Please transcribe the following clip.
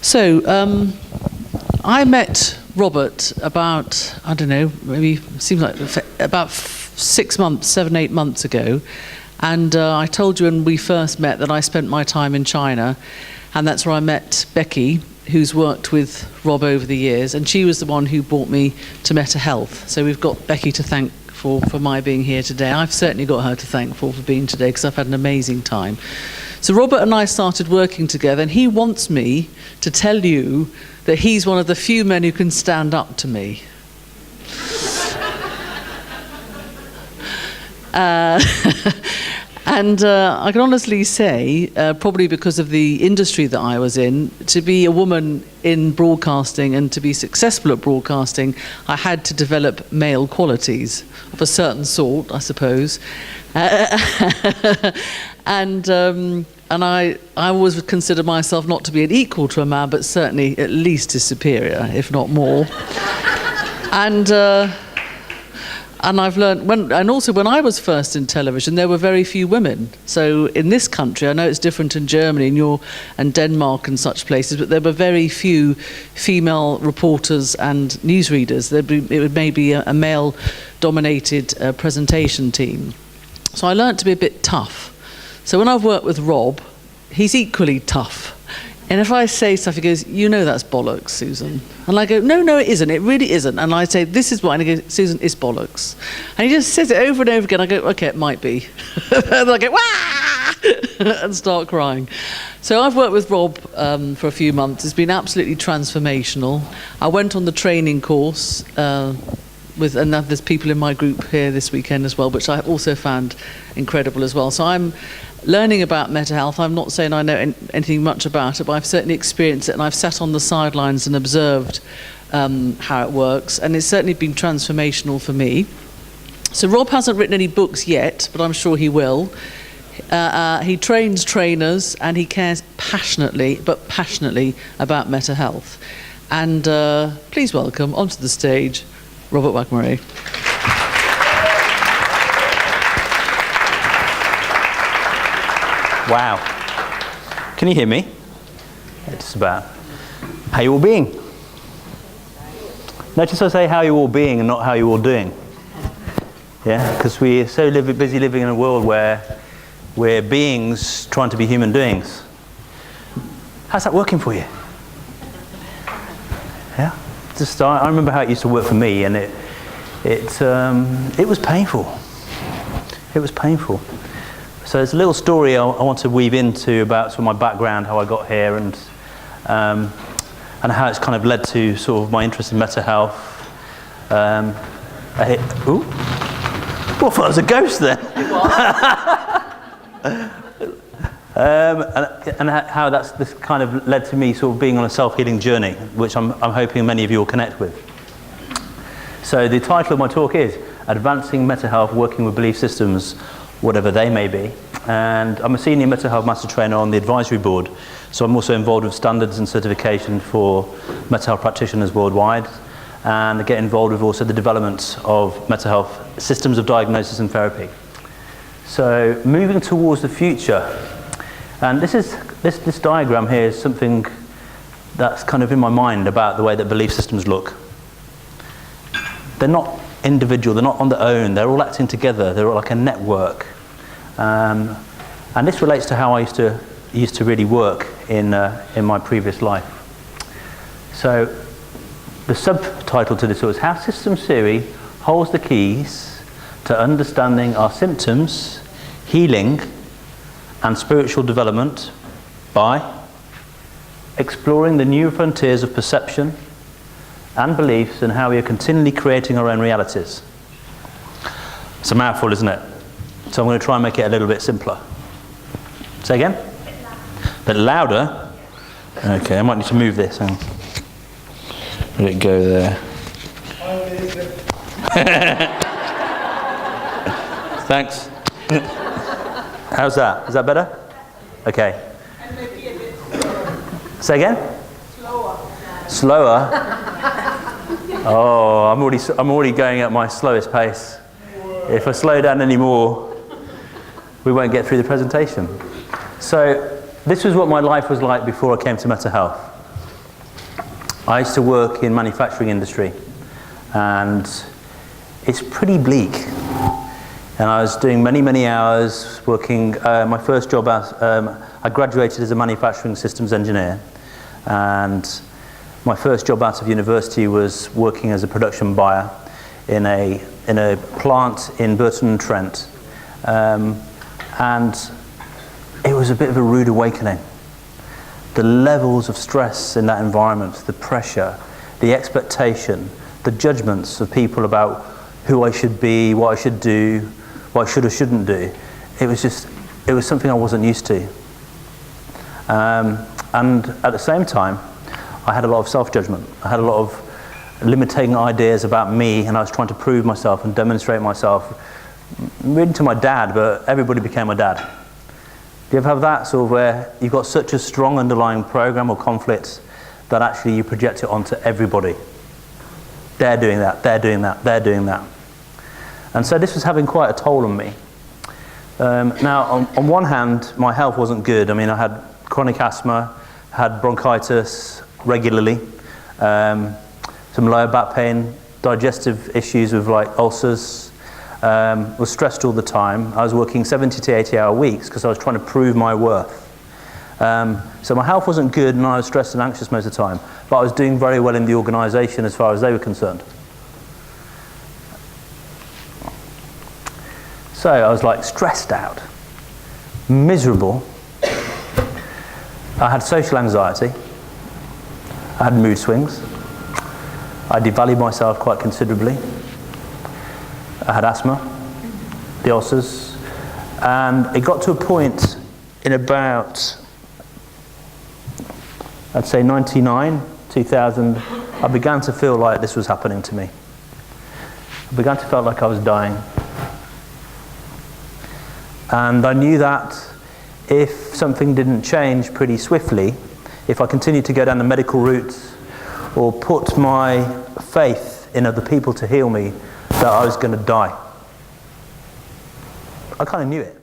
So, I met Robert about, I don't know, maybe seems like about 6 months, 7, 8 months ago. And I told you when we first met that I spent my time in China, and that's where I met Becky, who's worked with Rob over the years, and she was the one who brought me to META-Health. So we've got Becky to thank for my being here today. I've certainly got her to thank for being today, because I've had an amazing time. So Robert and I started working together, and he wants me to tell you that he's one of the few men who can stand up to me. And I can honestly say, probably because of the industry that I was in, to be a woman in broadcasting and to be successful at broadcasting, I had to develop male qualities of a certain sort, I suppose. And I always would consider myself not to be an equal to a man, but certainly at least his superior, if not more. And I've learned, and also when I was first in television, there were very few women. So in this country, I know it's different in Germany and Denmark and such places, but there were very few female reporters and newsreaders. It would maybe a male-dominated presentation team. So I learned to be a bit tough. So when I've worked with Rob, he's equally tough. And if I say stuff, he goes, "You know that's bollocks, Susan." And I go, "No, it isn't. It really isn't." And I say, "This is why." And he goes, "Susan, it's bollocks." And he just says it over and over again. I go, "Okay, it might be." And I go, "Wah!" and start crying. So I've worked with Rob for a few months. It's been absolutely transformational. I went on the training course and there's people in my group here this weekend as well, which I also found incredible as well. So I'm learning about META-Health. I'm not saying I know anything much about it, but I've certainly experienced it, and I've sat on the sidelines and observed how it works, and it's certainly been transformational for me. So Rob hasn't written any books yet, but I'm sure he will. He trains trainers, and he cares passionately about META-Health. And please welcome onto the stage Robert Waghamre. Wow. Can you hear me? It's about how you all being. Notice I say how you all being and not how you all doing. Yeah, because we're so busy living in a world where we're beings trying to be human doings. How's that working for you? Yeah. I remember how it used to work for me, and it was painful. It was painful. So there's a little story I want to weave into about sort of my background, how I got here, and how it's kind of led to sort of my interest in META-Health. Ooh, well, I thought it was a ghost then. It was. And how this kind of led to me sort of being on a self-healing journey, which I'm hoping many of you will connect with. So the title of my talk is Advancing META-Health, Working with Belief Systems, Whatever They May Be. And I'm a senior META-Health master trainer on the advisory board, so I'm also involved with standards and certification for META-Health practitioners worldwide, and I get involved with also the development of META-Health systems of diagnosis and therapy. So moving towards the future. And this diagram here is something that's kind of in my mind about the way that belief systems look. They're not individual, they're not on their own, they're all acting together, they're all like a network. And this relates to how I used to really work in my previous life. So the subtitle to this was How Systems Theory Holds the Keys to Understanding Our Symptoms, Healing, and Spiritual Development by exploring the new frontiers of perception and beliefs and how we are continually creating our own realities. It's a mouthful, isn't it? So I'm going to try and make it a little bit simpler. Say again? A bit louder? Okay, I might need to move this. Let it go there. Thanks. How's that? Is that better? Okay. And maybe a bit Say again? slower. Slower? Oh, I'm already going at my slowest pace. If I slow down any more, we won't get through the presentation. So this was what my life was like before I came to META-Health. I used to work in manufacturing industry, and it's pretty bleak. And I was doing many, many hours working. My first job, I graduated as a manufacturing systems engineer, and my first job out of university was working as a production buyer in a plant in Burton-on-Trent, and it was a bit of a rude awakening. The levels of stress in that environment, the pressure, the expectation, the judgments of people about who I should be, what I should do, what I should or shouldn't do. It was something I wasn't used to. And at the same time, I had a lot of self-judgment. I had a lot of limiting ideas about me, and I was trying to prove myself and demonstrate myself, really to my dad, but everybody became my dad. Do you ever have that sort of where you've got such a strong underlying program or conflict that actually you project it onto everybody? They're doing that, they're doing that, they're doing that. And so this was having quite a toll on me. Now, on one hand, my health wasn't good. I mean, I had chronic asthma, had bronchitis regularly, some lower back pain, digestive issues with like ulcers, was stressed all the time. I was working 70 to 80-hour weeks because I was trying to prove my worth. So my health wasn't good, and I was stressed and anxious most of the time, but I was doing very well in the organisation as far as they were concerned. So I was like stressed out, miserable. I had social anxiety. I had mood swings. I devalued myself quite considerably. I had asthma, the ulcers, and it got to a point in about, I'd say 99, 2000, I began to feel like this was happening to me. I began to feel like I was dying. And I knew that if something didn't change pretty swiftly, if I continued to go down the medical route or put my faith in other people to heal me, that I was going to die. I kind of knew it.